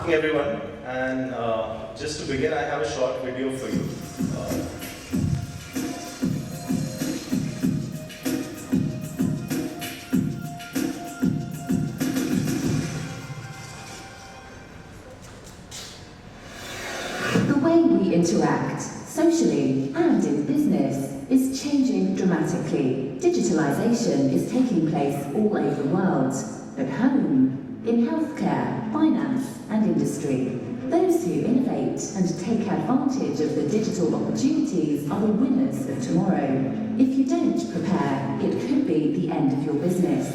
Hey everyone, and just to begin, I have a short video for you. The way we interact, socially and in business, is changing dramatically. Digitalization is taking place all over the world, at home, in healthcare, finance and industry. Those who innovate and take advantage of the digital opportunities are the winners of tomorrow. If you don't prepare, it could be the end of your business.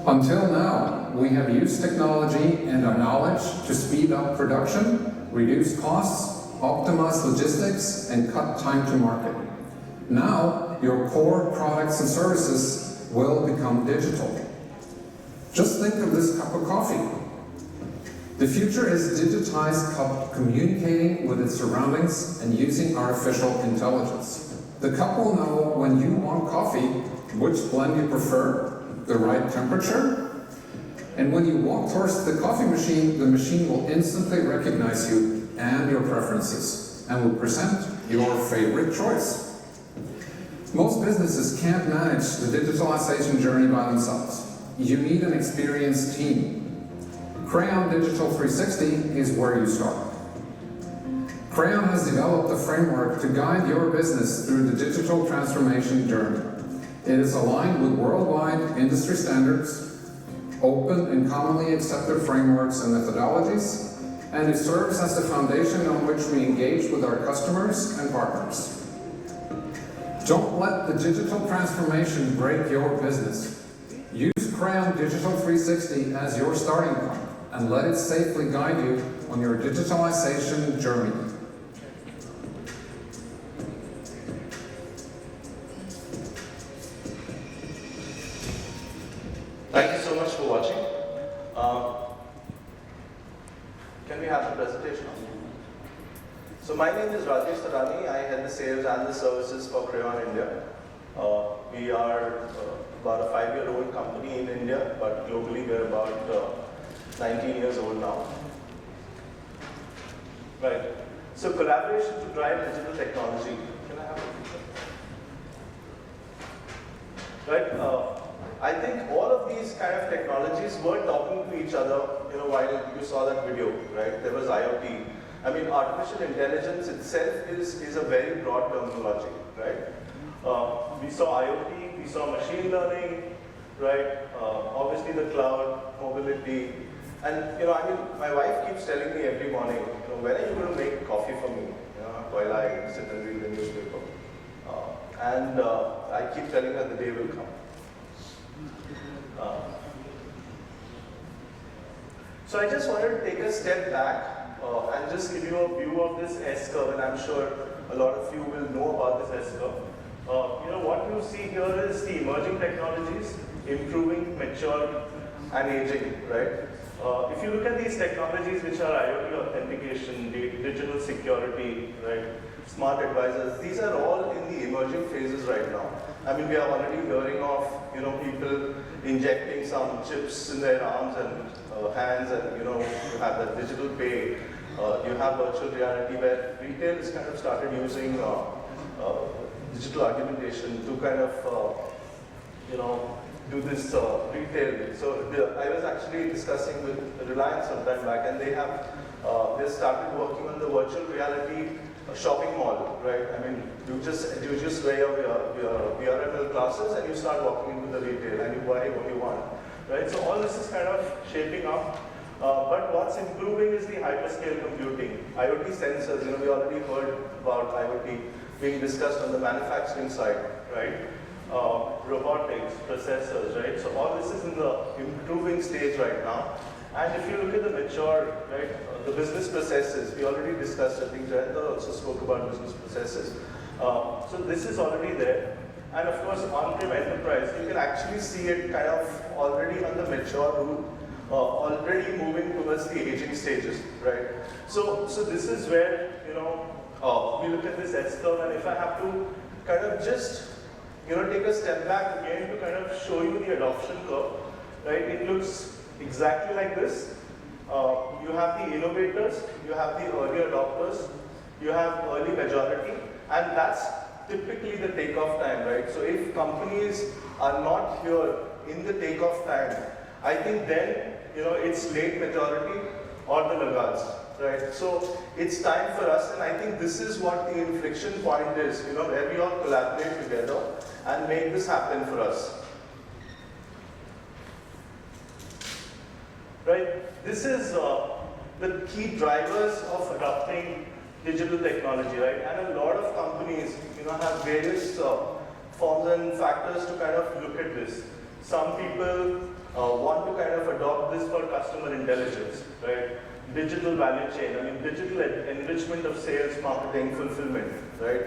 Until now, we have used technology and our knowledge to speed up production, reduce costs, optimize logistics, and cut time to market. Now, your core products and services will become digital. Just think of this cup of coffee. The future is digitized cup communicating with its surroundings and using artificial intelligence. The cup will know when you want coffee, which blend you prefer, the right temperature, and when you walk towards the coffee machine, the machine will instantly recognize you and your preferences and will present your favorite choice. Most businesses can't manage the digitalization journey by themselves. You need an experienced team. Crayon Digital 360 is where you start. Crayon has developed a framework to guide your business through the digital transformation journey. It is aligned with worldwide industry standards, open and commonly accepted frameworks and methodologies, and it serves as the foundation on which we engage with our customers and partners. Don't let the digital transformation break your business. Use Crayon Digital 360 as your starting point and let it safely guide you on your digitalization journey. Thank you so much for watching. Can we have the presentation? So my name is Rajesh Thadhani. I head the sales and the services for Crayon India. We are about a 5-year-old company in India, but globally we're about 19 years old now. Right. So collaboration to drive digital technology. Can I have a picture? Right. I think all of these kind of technologies were talking to each other, while you saw that video, right? There was IoT. I mean, artificial intelligence itself is a very broad terminology, right? We saw IoT, we saw machine learning, right? Obviously the cloud, mobility, and my wife keeps telling me every morning, when are you going to make coffee for me? While I sit and read the newspaper, and I keep telling her the day will come. So I just wanted to take a step back and just give you a view of this S-curve, and I'm sure a lot of you will know about this S-curve. What you see here is the emerging technologies, improving, mature, and aging, right? If you look at these technologies which are IoT authentication, digital security, right, smart advisors, these are all in the emerging phases right now. I mean, we are already hearing of, people injecting some chips in their arms and hands, and you have that digital pay. You have virtual reality where retail is kind of started using digital argumentation to kind of, do this retail. So I was actually discussing with Reliance some time back, and they started working on the virtual reality shopping mall, right? I mean, you just wear your VRML glasses and you start walking into the retail and you buy what you want, right? So all this is kind of shaping up. But what's improving is the hyperscale computing. IoT sensors, we already heard about IoT being discussed on the manufacturing side, right? Robotics, processors, right? So all this is in the improving stage right now. And if you look at the mature, right, the business processes, we already discussed, I think Jayanta also spoke about business processes. So this is already there. And of course, on-prem enterprise, you can actually see it kind of already on the mature route, already moving towards the aging stages, right? So this is where, we look at this S-curve, and if I have to kind of just, take a step back again to kind of show you the adoption curve, right? It looks exactly like this, You have the innovators, you have the early adopters, you have early majority, and that's typically the takeoff time, right? So if companies are not here in the takeoff time, I think then, it's late majority or the laggards, right? So it's time for us, and I think this is what the inflection point is, where we all collaborate together and make this happen for us. Right? This is the key drivers of adopting digital technology, right? And a lot of companies, have various forms and factors to kind of look at this. Some people want to kind of adopt this for customer intelligence, right? Digital value chain, digital enrichment of sales, marketing, fulfillment, right?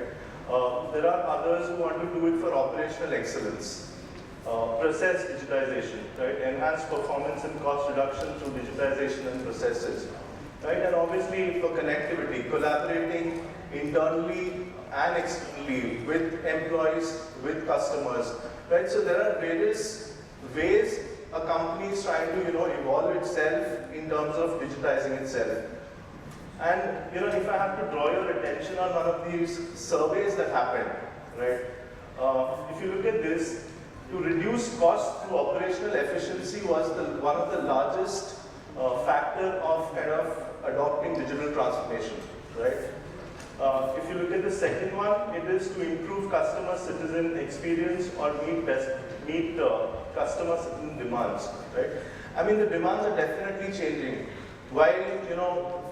There are others who want to do it for operational excellence. Process digitization, right? Enhanced performance and cost reduction through digitization and processes, right? And obviously for connectivity, collaborating internally and externally with employees, with customers, right? So there are various ways a company is trying to, evolve itself in terms of digitizing itself. And, if I have to draw your attention on one of these surveys that happened, right? If you look at this, to reduce costs through operational efficiency was one of the largest factor of kind of adopting digital transformation, right? If you look at the second one, it is to improve customer citizen experience or meet customer citizen demands, right? The demands are definitely changing. While,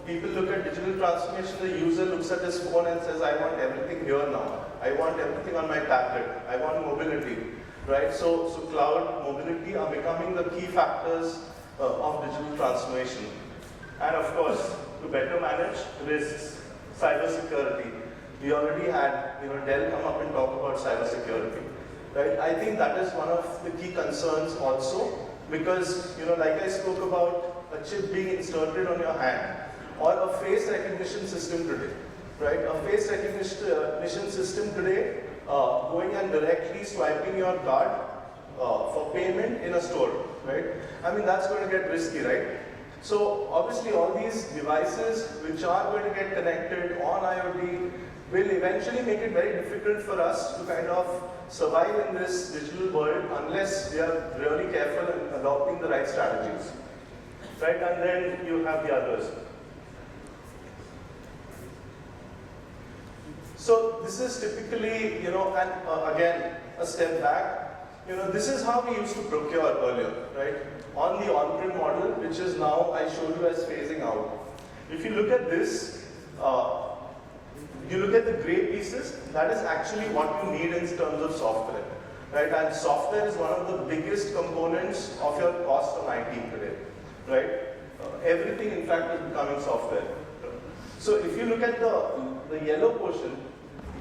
people look at digital transformation, the user looks at his phone and says, I want everything here now. I want everything on my tablet. I want mobility. Right, so cloud, mobility are becoming the key factors of digital transformation. And of course, to better manage risks, cybersecurity. We already had, Dell come up and talk about cybersecurity. Right, I think that is one of the key concerns also, because, like I spoke about a chip being inserted on your hand, or a face recognition system today. Right, a face recognition system today. Going and directly swiping your card for payment in a store, right? That's going to get risky, right? So obviously all these devices which are going to get connected on IoT will eventually make it very difficult for us to kind of survive in this digital world unless we are really careful in adopting the right strategies, right? And then you have the others. So this is typically, and again, a step back. This is how we used to procure earlier, right? On the on-prem model, which is now I showed you as phasing out. If you look at this, you look at the gray pieces, that is actually what you need in terms of software, right? And software is one of the biggest components of your cost on IT today, right? Everything, in fact, is becoming software. So if you look at the yellow portion,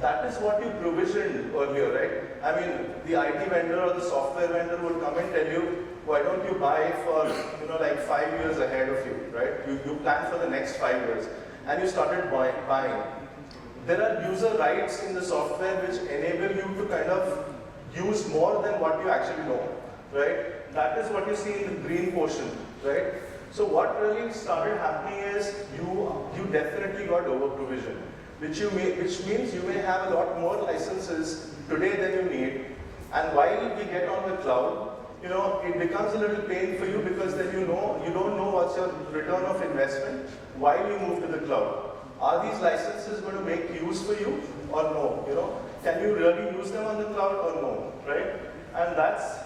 that is what you provisioned earlier, right? The IT vendor or the software vendor would come and tell you, why don't you buy for, like 5 years ahead of you, right? You plan for the next 5 years, and you started buying. There are user rights in the software which enable you to kind of use more than what you actually know, right? That is what you see in the green portion, right? So what really started happening is you definitely got over-provisioned. Which means you may have a lot more licenses today than you need. And while we get on the cloud, it becomes a little pain for you because then you don't know what's your return of investment while you move to the cloud. Are these licenses going to make use for you or no? Can you really use them on the cloud or no, right? And that's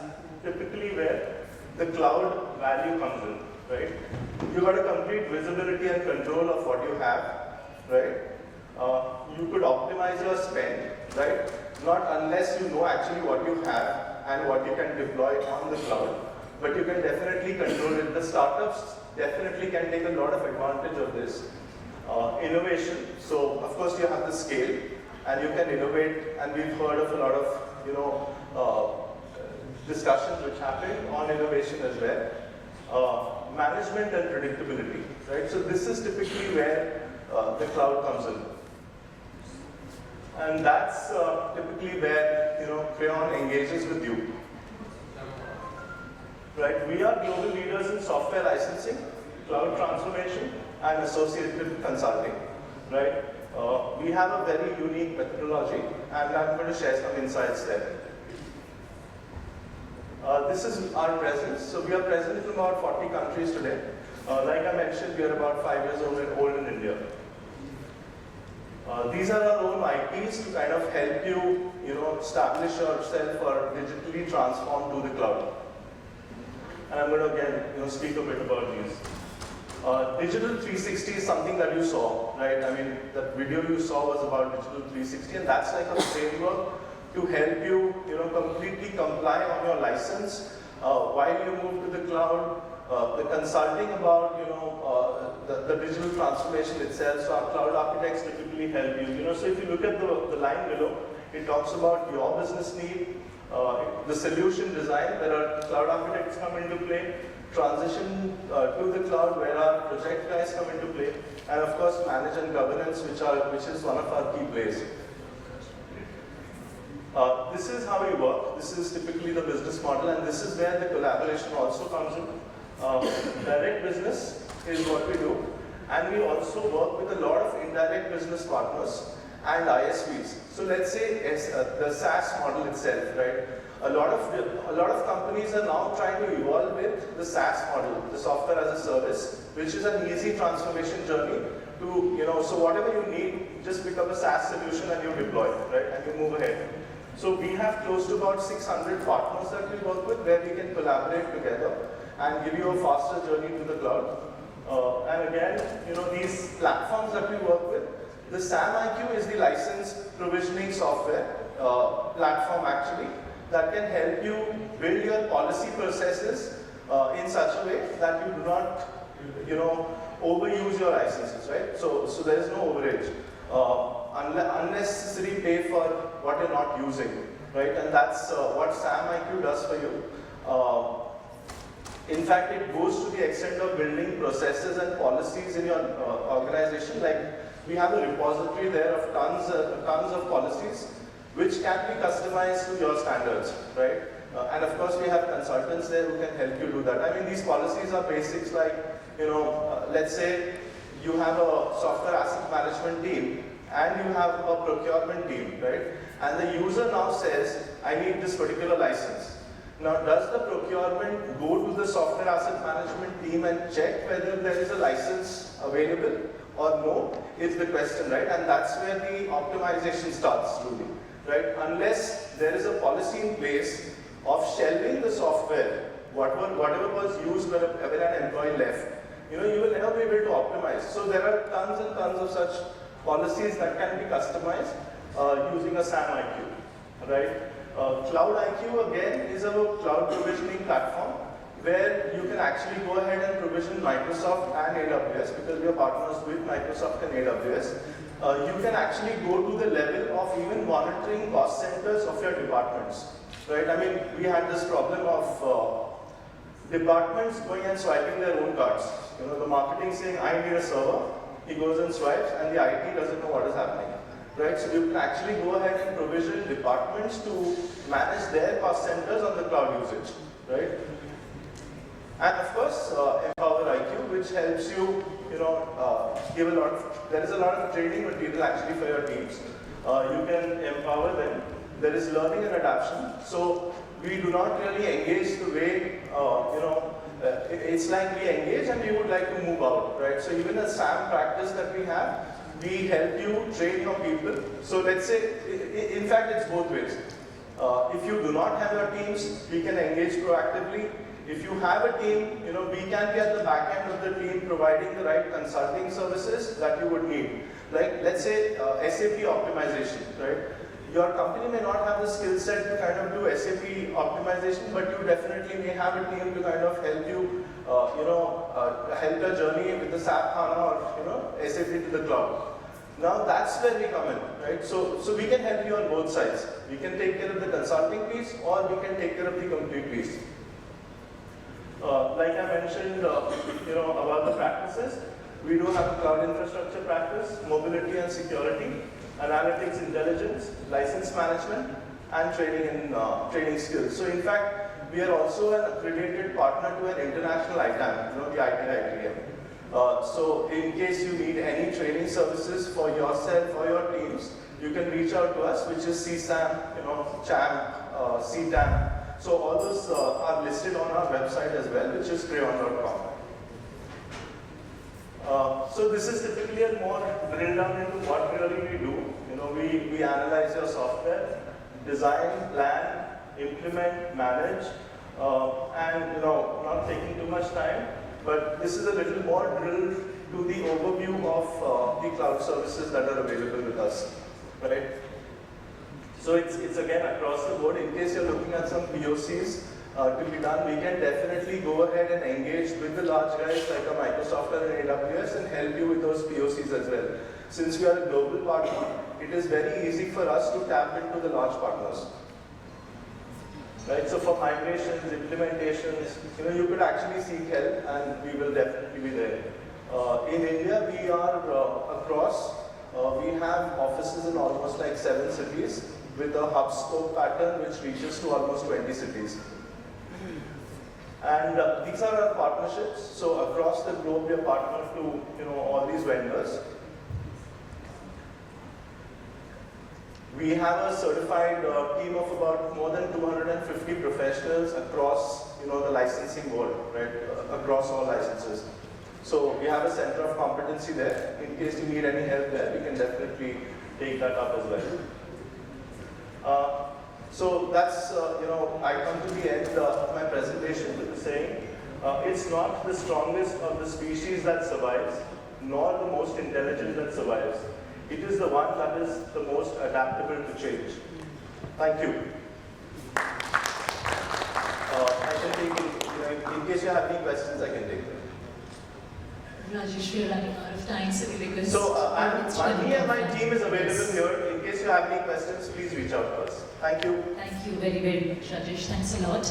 typically where the cloud value comes in, right? You got a complete visibility and control of what you have, right? You could optimize your spend, right? Not unless you know actually what you have and what you can deploy on the cloud, but you can definitely control it. The startups definitely can take a lot of advantage of this. Innovation, so of course you have the scale and you can innovate, and we've heard of a lot of discussions which happen on innovation as well. Management and predictability, right? So this is typically where the cloud comes in. And that's typically where Crayon engages with you. Right? We are global leaders in software licensing. cloud transformation, and associated consulting, right? We have a very unique methodology, and I'm going to share some insights there. This is our presence. So we are present in about 40 countries today. Like I mentioned, we are about 5 years old in India. These are our own IPs to kind of help you, establish yourself or digitally transform to the cloud. And I'm going to again, speak a bit about these. Digital 360 is something that you saw, right? I mean, that video you saw was about Digital 360, and that's like a framework to help you, completely comply on your license while you move to the cloud. The consulting about, the digital transformation itself. So our cloud architects typically help you. So if you look at the line below, it talks about your business need, the solution design, where our cloud architects come into play, transition to the cloud, where our project guys come into play, and of course manage and governance, which is one of our key plays. This is how we work. This is typically the business model, and this is where the collaboration also comes in. Direct business is what we do, and we also work with a lot of indirect business partners and ISVs. So let's say the SaaS model itself, right? A lot of companies are now trying to evolve with the SaaS model, the software as a service, which is an easy transformation journey to, so whatever you need, just pick up a SaaS solution and you deploy, right? And you move ahead. So we have close to about 600 partners that we work with, where we can collaborate together and give you a faster journey to the cloud. And again, these platforms that we work with, the SAMIQ is the license provisioning software platform actually that can help you build your policy processes in such a way that you do not, overuse your licenses, right? So there is no overage. Unnecessary pay for what you're not using, right? And that's what SAMIQ does for you. In fact, it goes to the extent of building processes and policies in your organization. Like, we have a repository there of tons of policies, which can be customized to your standards, right? And of course, we have consultants there who can help you do that. I mean, these policies are basics like, let's say you have a software asset management team and you have a procurement team, right? And the user now says, I need this particular license. Now, does the procurement go to the software asset management team and check whether there is a license available or no? Is the question, right? And that's where the optimization starts, really, right? Unless there is a policy in place of shelving the software, whatever was used when an employee left, you will never be able to optimize. So there are tons and tons of such policies that can be customized using a SAMIQ, right? Cloud IQ again is a cloud provisioning platform where you can actually go ahead and provision Microsoft and AWS, because we are partners with Microsoft and AWS. You can actually go to the level of even monitoring cost centers of your departments, right? I mean, we had this problem of departments going and swiping their own cards. The marketing saying, I need a server, he goes and swipes, and the IT doesn't know what is happening. Right, so you can actually go ahead and provision departments to manage their cost centers on the cloud usage, right? And of course, Empower IQ, which helps you, give a lot of, there is a lot of training material actually for your teams. You can empower them. There is learning and adaptation. So we do not really engage the way, it's like we engage and we would like to move out, right? So even a SAM practice that we have, we help you train your people. So let's say, in fact, it's both ways. If you do not have your teams, we can engage proactively. If you have a team, we can be at the back end of the team providing the right consulting services that you would need. Like, let's say, SAP optimization, right? Your company may not have the skill set to kind of do SAP optimization, but you definitely may have a team to kind of help you, help your journey with the SAP HANA or, SAP to the cloud. Now that's where we come in, right? So we can help you on both sides. We can take care of the consulting piece, or we can take care of the complete piece. Like I mentioned, about the practices, we do have a cloud infrastructure practice, mobility and security, analytics, intelligence, license management, and training skills. So in fact, we are also an accredited partner to an international ITAM, the ITM. So in case you need any training services for yourself or your teams, you can reach out to us, which is CSAM, CHAMP, CTAM. So all those are listed on our website as well, which is crayon.com. So this is typically a more drill down into what really we do. We analyze your software, design, plan, implement, manage, and not taking too much time. But this is a little more drill to the overview of the cloud services that are available with us, right? So it's again across the board. In case you're looking at some POCs to be done, we can definitely go ahead and engage with the large guys like a Microsoft or an AWS and help you with those POCs as well. Since we are a global partner, it is very easy for us to tap into the large partners. Right, so for migrations, implementations, you could actually seek help, and we will definitely be there. In India, we are across. We have offices in almost like 7 cities with a hub spoke pattern which reaches to almost 20 cities. And these are our partnerships. So across the globe, we are partnered to all these vendors. We have a certified team of about more than 250 professionals across the licensing board, right? Across all licenses. So we have a center of competency there. In case you need any help there, we can definitely take that up as well. So that's, I come to the end of my presentation with saying, it's not the strongest of the species that survives, nor the most intelligent that survives. It is the one that is the most adaptable to change. Thank you. I can take, in case you have any questions, I can take them. Rajesh, we are running out of time, so we request. So, me and my team is available here. In case you have any questions, please reach out to us. Thank you. Thank you very, very much, Rajesh. Thanks a lot.